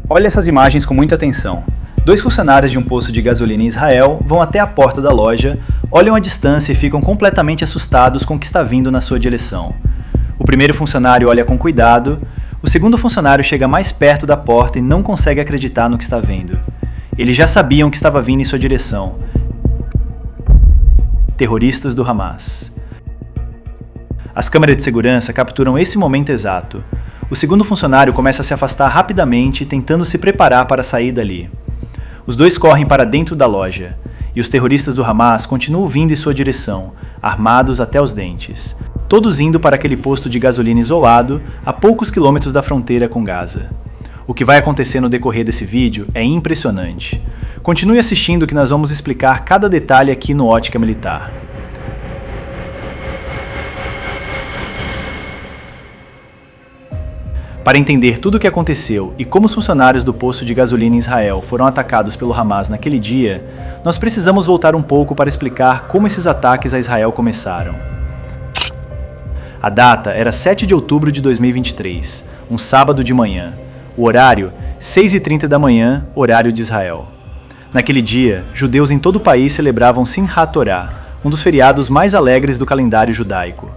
Olhe essas imagens com muita atenção. Dois funcionários de um posto de gasolina em Israel vão até a porta da loja, olham à distância e ficam completamente assustados com o que está vindo na sua direção. O primeiro funcionário olha com cuidado, o segundo funcionário chega mais perto da porta e não consegue acreditar no que está vendo. Eles já sabiam que estava vindo em sua direção. Terroristas do Hamas. As câmeras de segurança capturam esse momento exato. O segundo funcionário começa a se afastar rapidamente, tentando se preparar para sair dali. Os dois correm para dentro da loja, e os terroristas do Hamas continuam vindo em sua direção, armados até os dentes, todos indo para aquele posto de gasolina isolado, a poucos quilômetros da fronteira com Gaza. O que vai acontecer no decorrer desse vídeo é impressionante. Continue assistindo que nós vamos explicar cada detalhe aqui no Ótica Militar. Para entender tudo o que aconteceu e como os funcionários do posto de gasolina em Israel foram atacados pelo Hamas naquele dia, nós precisamos voltar um pouco para explicar como esses ataques a Israel começaram. A data era 7 de outubro de 2023, um sábado de manhã. O horário, 6h30 da manhã, horário de Israel. Naquele dia, judeus em todo o país celebravam Simchat Torah, um dos feriados mais alegres do calendário judaico.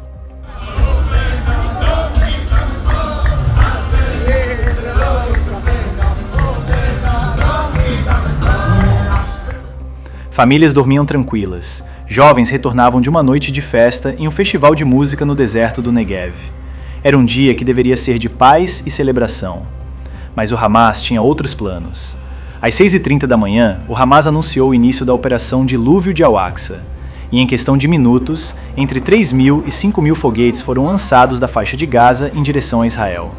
Famílias dormiam tranquilas. Jovens retornavam de uma noite de festa em um festival de música no deserto do Negev. Era um dia que deveria ser de paz e celebração. Mas o Hamas tinha outros planos. Às 6h30 da manhã, o Hamas anunciou o início da Operação Dilúvio de Al-Aqsa. E em questão de minutos, entre 3.000 e 5.000 foguetes foram lançados da faixa de Gaza em direção a Israel.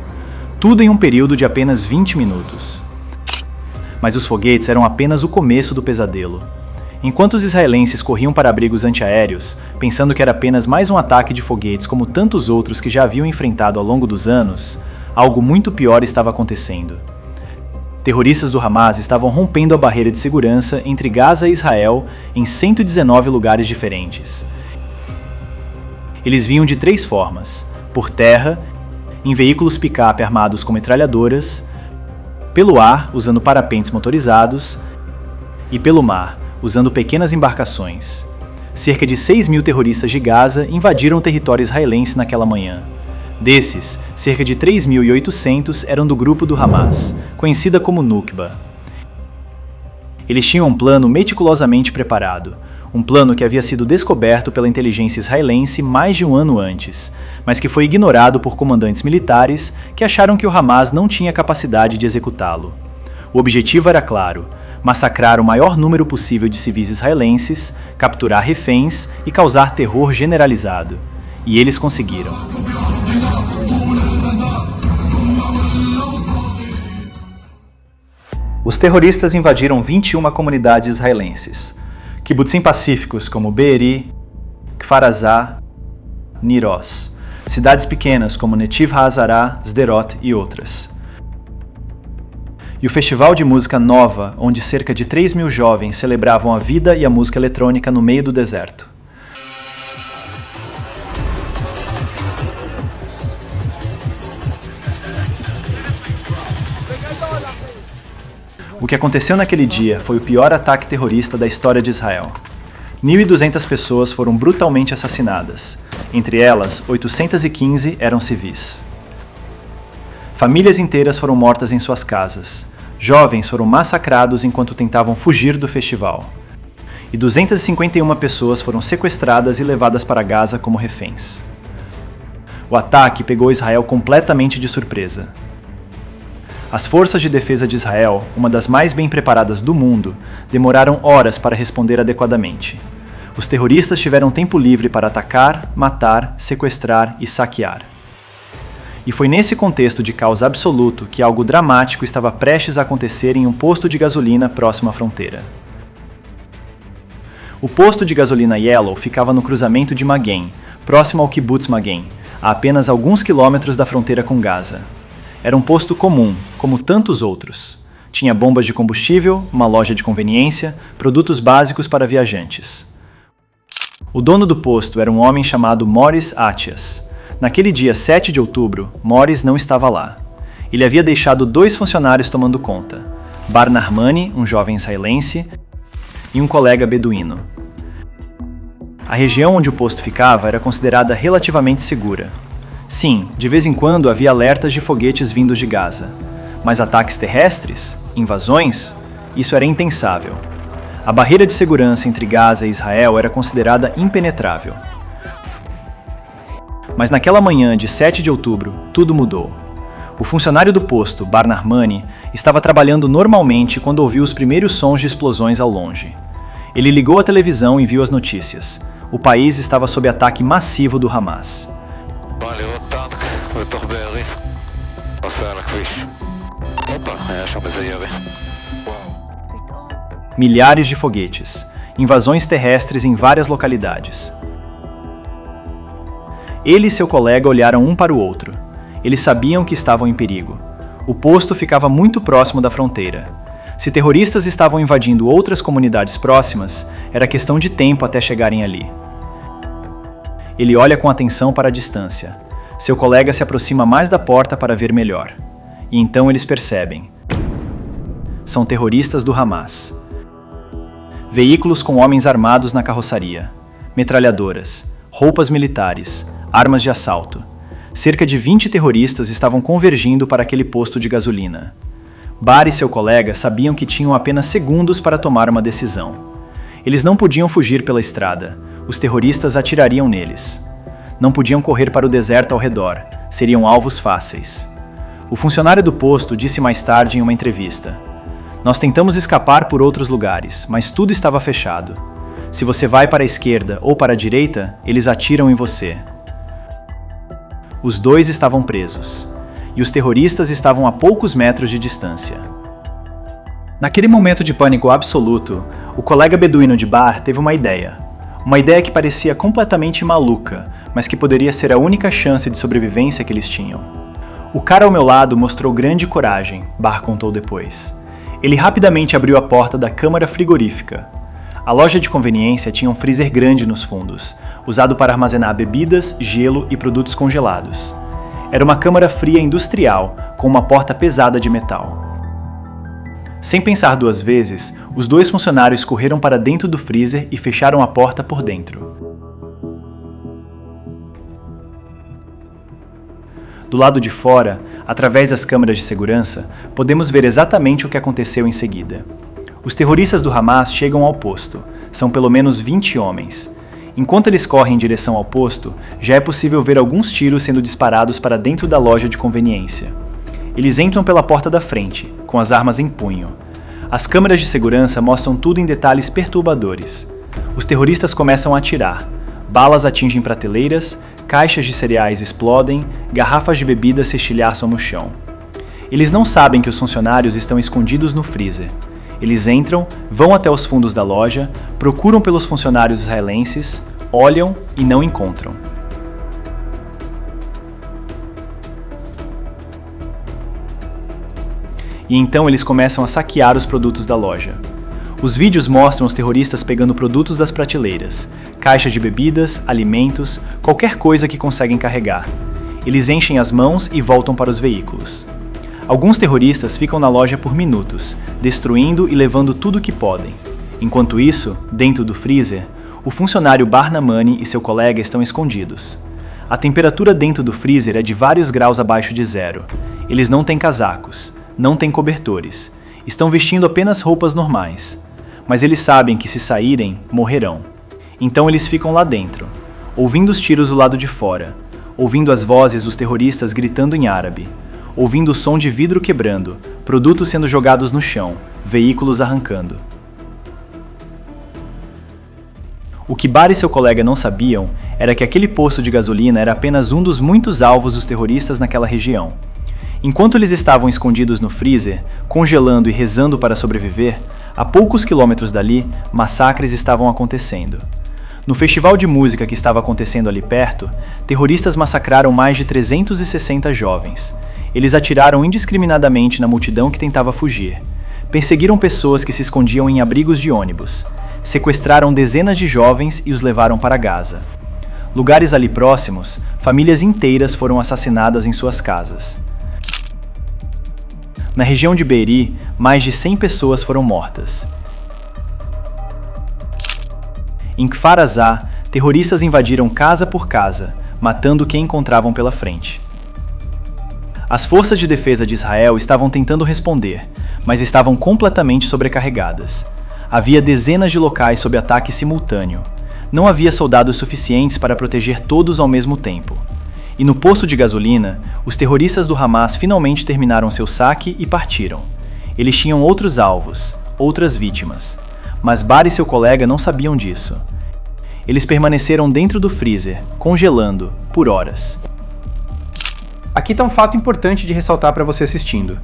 Tudo em um período de apenas 20 minutos. Mas os foguetes eram apenas o começo do pesadelo. Enquanto os israelenses corriam para abrigos antiaéreos, pensando que era apenas mais um ataque de foguetes como tantos outros que já haviam enfrentado ao longo dos anos, algo muito pior estava acontecendo. Terroristas do Hamas estavam rompendo a barreira de segurança entre Gaza e Israel em 119 lugares diferentes. Eles vinham de 3 formas: por terra, em veículos picape armados com metralhadoras, pelo ar, usando parapentes motorizados, e pelo mar, usando pequenas embarcações. Cerca de 6.000 terroristas de Gaza invadiram o território israelense naquela manhã. Desses, cerca de 3.800 eram do grupo do Hamas, conhecida como Nukba. Eles tinham um plano meticulosamente preparado, um plano que havia sido descoberto pela inteligência israelense mais de um ano antes, mas que foi ignorado por comandantes militares que acharam que o Hamas não tinha capacidade de executá-lo. O objetivo era claro: massacrar o maior número possível de civis israelenses, capturar reféns e causar terror generalizado. E eles conseguiram. Os terroristas invadiram 21 comunidades israelenses, kibbutzim pacíficos como Be'eri, Kfar Azah, Niroz, cidades pequenas como Netiv HaZarah, Sderot e outras. E o festival de música Nova, onde cerca de 3.000 jovens celebravam a vida e a música eletrônica no meio do deserto. O que aconteceu naquele dia foi o pior ataque terrorista da história de Israel. 1.200 pessoas foram brutalmente assassinadas. Entre elas, 815 eram civis. Famílias inteiras foram mortas em suas casas. Jovens foram massacrados enquanto tentavam fugir do festival. E 251 pessoas foram sequestradas e levadas para Gaza como reféns. O ataque pegou Israel completamente de surpresa. As forças de defesa de Israel, uma das mais bem preparadas do mundo, demoraram horas para responder adequadamente. Os terroristas tiveram tempo livre para atacar, matar, sequestrar e saquear. E foi nesse contexto de caos absoluto que algo dramático estava prestes a acontecer em um posto de gasolina próximo à fronteira. O posto de gasolina Yellow ficava no cruzamento de Magen, próximo ao kibbutz Magen, a apenas alguns quilômetros da fronteira com Gaza. Era um posto comum, como tantos outros. Tinha bombas de combustível, uma loja de conveniência, produtos básicos para viajantes. O dono do posto era um homem chamado Morris Atias. Naquele dia 7 de outubro, Morris não estava lá. Ele havia deixado 2 funcionários tomando conta: Bar Narmani, um jovem israelense, e um colega beduíno. A região onde o posto ficava era considerada relativamente segura. Sim, de vez em quando havia alertas de foguetes vindos de Gaza, mas ataques terrestres? Invasões? Isso era impensável. A barreira de segurança entre Gaza e Israel era considerada impenetrável. Mas naquela manhã de 7 de outubro, tudo mudou. O funcionário do posto, Bar Narmani, estava trabalhando normalmente quando ouviu os primeiros sons de explosões ao longe. Ele ligou a televisão e viu as notícias. O país estava sob ataque massivo do Hamas. Milhares de foguetes, invasões terrestres em várias localidades. Ele e seu colega olharam um para o outro. Eles sabiam que estavam em perigo. O posto ficava muito próximo da fronteira. Se terroristas estavam invadindo outras comunidades próximas, era questão de tempo até chegarem ali. Ele olha com atenção para a distância. Seu colega se aproxima mais da porta para ver melhor. E então eles percebem. São terroristas do Hamas. Veículos com homens armados na carroçaria, metralhadoras, roupas militares, armas de assalto. Cerca de 20 terroristas estavam convergindo para aquele posto de gasolina. Bar e seu colega sabiam que tinham apenas segundos para tomar uma decisão. Eles não podiam fugir pela estrada. Os terroristas atirariam neles. Não podiam correr para o deserto ao redor. Seriam alvos fáceis. O funcionário do posto disse mais tarde em uma entrevista: "Nós tentamos escapar por outros lugares, mas tudo estava fechado. Se você vai para a esquerda ou para a direita, eles atiram em você." Os 2 estavam presos, e os terroristas estavam a poucos metros de distância. Naquele momento de pânico absoluto, o colega beduíno de Bar teve uma ideia. Uma ideia que parecia completamente maluca, mas que poderia ser a única chance de sobrevivência que eles tinham. "O cara ao meu lado mostrou grande coragem", Bar contou depois. Ele rapidamente abriu a porta da câmara frigorífica. A loja de conveniência tinha um freezer grande nos fundos, usado para armazenar bebidas, gelo e produtos congelados. Era uma câmara fria industrial, com uma porta pesada de metal. Sem pensar 2 vezes, os 2 funcionários correram para dentro do freezer e fecharam a porta por dentro. Do lado de fora, através das câmeras de segurança, podemos ver exatamente o que aconteceu em seguida. Os terroristas do Hamas chegam ao posto. São pelo menos 20 homens. Enquanto eles correm em direção ao posto, já é possível ver alguns tiros sendo disparados para dentro da loja de conveniência. Eles entram pela porta da frente, com as armas em punho. As câmeras de segurança mostram tudo em detalhes perturbadores. Os terroristas começam a atirar. Balas atingem prateleiras, caixas de cereais explodem, garrafas de bebida se estilhaçam no chão. Eles não sabem que os funcionários estão escondidos no freezer. Eles entram, vão até os fundos da loja, procuram pelos funcionários israelenses, olham e não encontram. E então eles começam a saquear os produtos da loja. Os vídeos mostram os terroristas pegando produtos das prateleiras, caixas de bebidas, alimentos, qualquer coisa que conseguem carregar. Eles enchem as mãos e voltam para os veículos. Alguns terroristas ficam na loja por minutos, destruindo e levando tudo o que podem. Enquanto isso, dentro do freezer, o funcionário Bar Narmani e seu colega estão escondidos. A temperatura dentro do freezer é de vários graus abaixo de 0. Eles não têm casacos, não têm cobertores, estão vestindo apenas roupas normais. Mas eles sabem que se saírem, morrerão. Então eles ficam lá dentro, ouvindo os tiros do lado de fora, ouvindo as vozes dos terroristas gritando em árabe, ouvindo o som de vidro quebrando, produtos sendo jogados no chão, veículos arrancando. O que Bar e seu colega não sabiam era que aquele posto de gasolina era apenas um dos muitos alvos dos terroristas naquela região. Enquanto eles estavam escondidos no freezer, congelando e rezando para sobreviver, a poucos quilômetros dali, massacres estavam acontecendo. No festival de música que estava acontecendo ali perto, terroristas massacraram mais de 360 jovens. Eles atiraram indiscriminadamente na multidão que tentava fugir. Perseguiram pessoas que se escondiam em abrigos de ônibus. Sequestraram dezenas de jovens e os levaram para Gaza. Lugares ali próximos, famílias inteiras foram assassinadas em suas casas. Na região de Be'eri, mais de 100 pessoas foram mortas. Em Kfar Aza, terroristas invadiram casa por casa, matando quem encontravam pela frente. As forças de defesa de Israel estavam tentando responder, mas estavam completamente sobrecarregadas. Havia dezenas de locais sob ataque simultâneo. Não havia soldados suficientes para proteger todos ao mesmo tempo. E no posto de gasolina, os terroristas do Hamas finalmente terminaram seu saque e partiram. Eles tinham outros alvos, outras vítimas. Mas Bar e seu colega não sabiam disso. Eles permaneceram dentro do freezer, congelando, por horas. Aqui está um fato importante de ressaltar para você assistindo.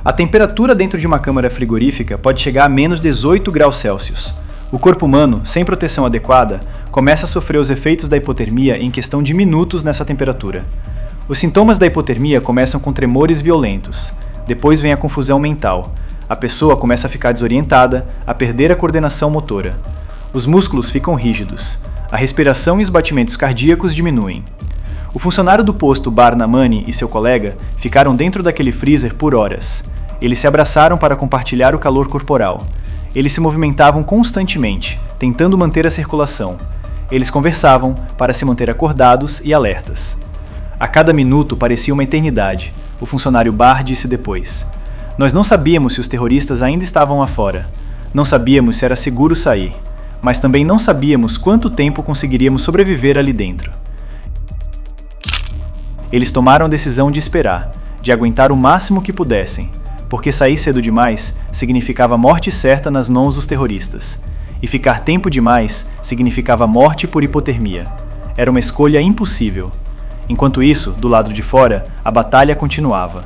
A temperatura dentro de uma câmara frigorífica pode chegar a menos 18 graus Celsius. O corpo humano, sem proteção adequada, começa a sofrer os efeitos da hipotermia em questão de minutos nessa temperatura. Os sintomas da hipotermia começam com tremores violentos. Depois vem a confusão mental. A pessoa começa a ficar desorientada, a perder a coordenação motora. Os músculos ficam rígidos. A respiração e os batimentos cardíacos diminuem. O funcionário do posto Bar Namani e seu colega ficaram dentro daquele freezer por horas. Eles se abraçaram para compartilhar o calor corporal. Eles se movimentavam constantemente, tentando manter a circulação. Eles conversavam para se manter acordados e alertas. A cada minuto parecia uma eternidade, o funcionário Bar disse depois. Nós não sabíamos se os terroristas ainda estavam lá fora. Não sabíamos se era seguro sair. Mas também não sabíamos quanto tempo conseguiríamos sobreviver ali dentro. Eles tomaram a decisão de esperar, de aguentar o máximo que pudessem, porque sair cedo demais significava morte certa nas mãos dos terroristas, e ficar tempo demais significava morte por hipotermia. Era uma escolha impossível. Enquanto isso, do lado de fora, a batalha continuava.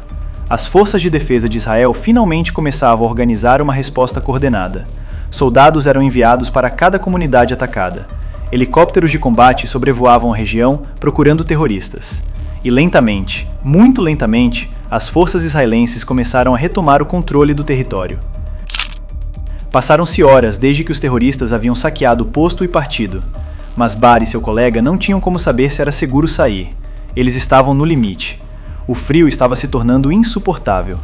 As forças de defesa de Israel finalmente começavam a organizar uma resposta coordenada. Soldados eram enviados para cada comunidade atacada. Helicópteros de combate sobrevoavam a região procurando terroristas. E lentamente, muito lentamente, as forças israelenses começaram a retomar o controle do território. Passaram-se horas desde que os terroristas haviam saqueado o posto e partido. Mas Bar e seu colega não tinham como saber se era seguro sair. Eles estavam no limite. O frio estava se tornando insuportável.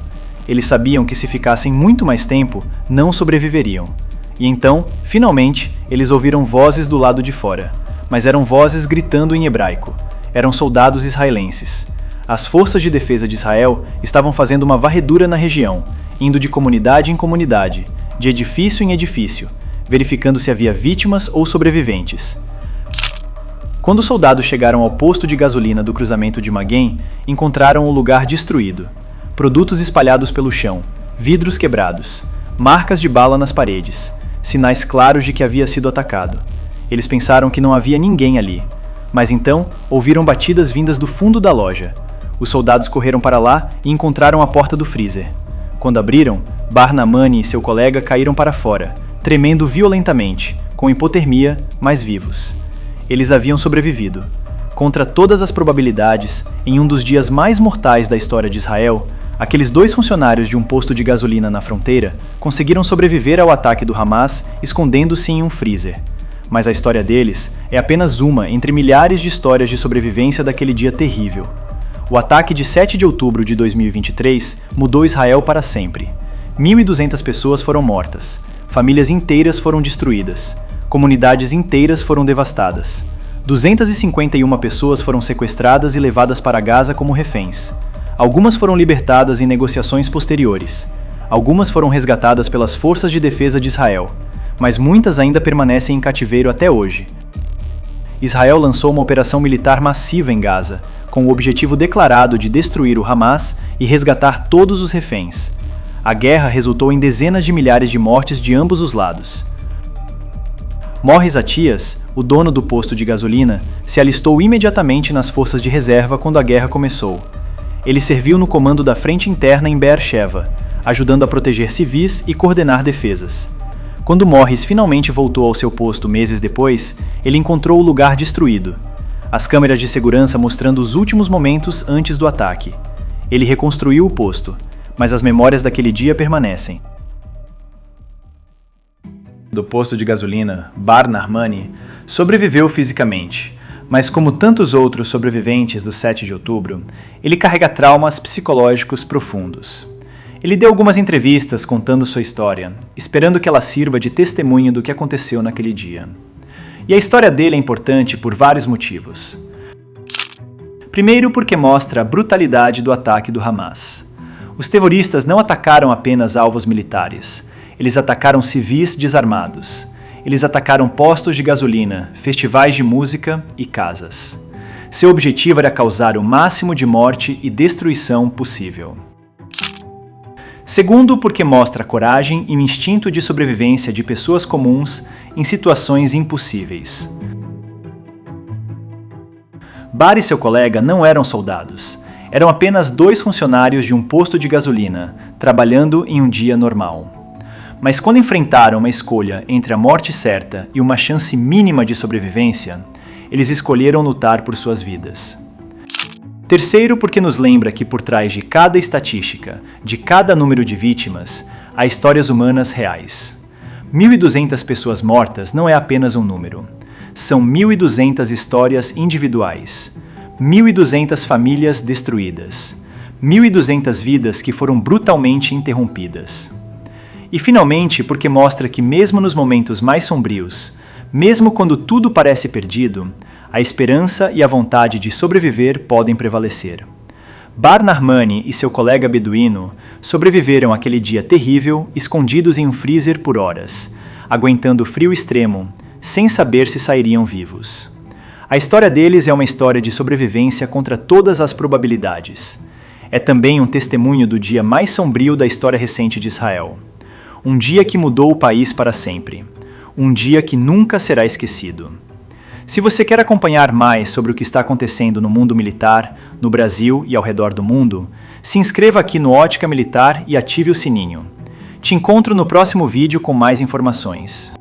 Eles sabiam que se ficassem muito mais tempo, não sobreviveriam. E então, finalmente, eles ouviram vozes do lado de fora. Mas eram vozes gritando em hebraico. Eram soldados israelenses. As forças de defesa de Israel estavam fazendo uma varredura na região, indo de comunidade em comunidade, de edifício em edifício, verificando se havia vítimas ou sobreviventes. Quando os soldados chegaram ao posto de gasolina do cruzamento de Maguen, encontraram o lugar destruído. Produtos espalhados pelo chão, vidros quebrados, marcas de bala nas paredes, sinais claros de que havia sido atacado. Eles pensaram que não havia ninguém ali. Mas então, ouviram batidas vindas do fundo da loja. Os soldados correram para lá e encontraram a porta do freezer. Quando abriram, Bar Namani e seu colega caíram para fora, tremendo violentamente, com hipotermia, mas vivos. Eles haviam sobrevivido. Contra todas as probabilidades, em um dos dias mais mortais da história de Israel, aqueles 2 funcionários de um posto de gasolina na fronteira conseguiram sobreviver ao ataque do Hamas escondendo-se em um freezer. Mas a história deles é apenas uma entre milhares de histórias de sobrevivência daquele dia terrível. O ataque de 7 de outubro de 2023 mudou Israel para sempre. 1.200 pessoas foram mortas, famílias inteiras foram destruídas, comunidades inteiras foram devastadas. 251 pessoas foram sequestradas e levadas para Gaza como reféns. Algumas foram libertadas em negociações posteriores. Algumas foram resgatadas pelas forças de defesa de Israel. Mas muitas ainda permanecem em cativeiro até hoje. Israel lançou uma operação militar massiva em Gaza, com o objetivo declarado de destruir o Hamas e resgatar todos os reféns. A guerra resultou em dezenas de milhares de mortes de ambos os lados. Morris Atias, o dono do posto de gasolina, se alistou imediatamente nas forças de reserva quando a guerra começou. Ele serviu no comando da frente interna em Be'er-Sheva, ajudando a proteger civis e coordenar defesas. Quando Morris finalmente voltou ao seu posto meses depois, ele encontrou o lugar destruído. As câmeras de segurança mostrando os últimos momentos antes do ataque. Ele reconstruiu o posto, mas as memórias daquele dia permanecem. Do posto de gasolina, Bar Namani sobreviveu fisicamente, mas como tantos outros sobreviventes do 7 de outubro, ele carrega traumas psicológicos profundos. Ele deu algumas entrevistas contando sua história, esperando que ela sirva de testemunho do que aconteceu naquele dia. E a história dele é importante por vários motivos. Primeiro, porque mostra a brutalidade do ataque do Hamas. Os terroristas não atacaram apenas alvos militares, eles atacaram civis desarmados. Eles atacaram postos de gasolina, festivais de música e casas. Seu objetivo era causar o máximo de morte e destruição possível. Segundo, porque mostra a coragem e o instinto de sobrevivência de pessoas comuns em situações impossíveis. Bar e seu colega não eram soldados. Eram apenas 2 funcionários de um posto de gasolina, trabalhando em um dia normal. Mas quando enfrentaram uma escolha entre a morte certa e uma chance mínima de sobrevivência, eles escolheram lutar por suas vidas. Terceiro, porque nos lembra que por trás de cada estatística, de cada número de vítimas, há histórias humanas reais. 1.200 pessoas mortas não é apenas um número. São 1.200 histórias individuais. 1.200 famílias destruídas. 1.200 vidas que foram brutalmente interrompidas. E finalmente, porque mostra que mesmo nos momentos mais sombrios, mesmo quando tudo parece perdido, a esperança e a vontade de sobreviver podem prevalecer. Bar Nahmani e seu colega beduíno sobreviveram àquele dia terrível, escondidos em um freezer por horas, aguentando frio extremo, sem saber se sairiam vivos. A história deles é uma história de sobrevivência contra todas as probabilidades. É também um testemunho do dia mais sombrio da história recente de Israel. Um dia que mudou o país para sempre. Um dia que nunca será esquecido. Se você quer acompanhar mais sobre o que está acontecendo no mundo militar, no Brasil e ao redor do mundo, se inscreva aqui no Ótica Militar e ative o sininho. Te encontro no próximo vídeo com mais informações.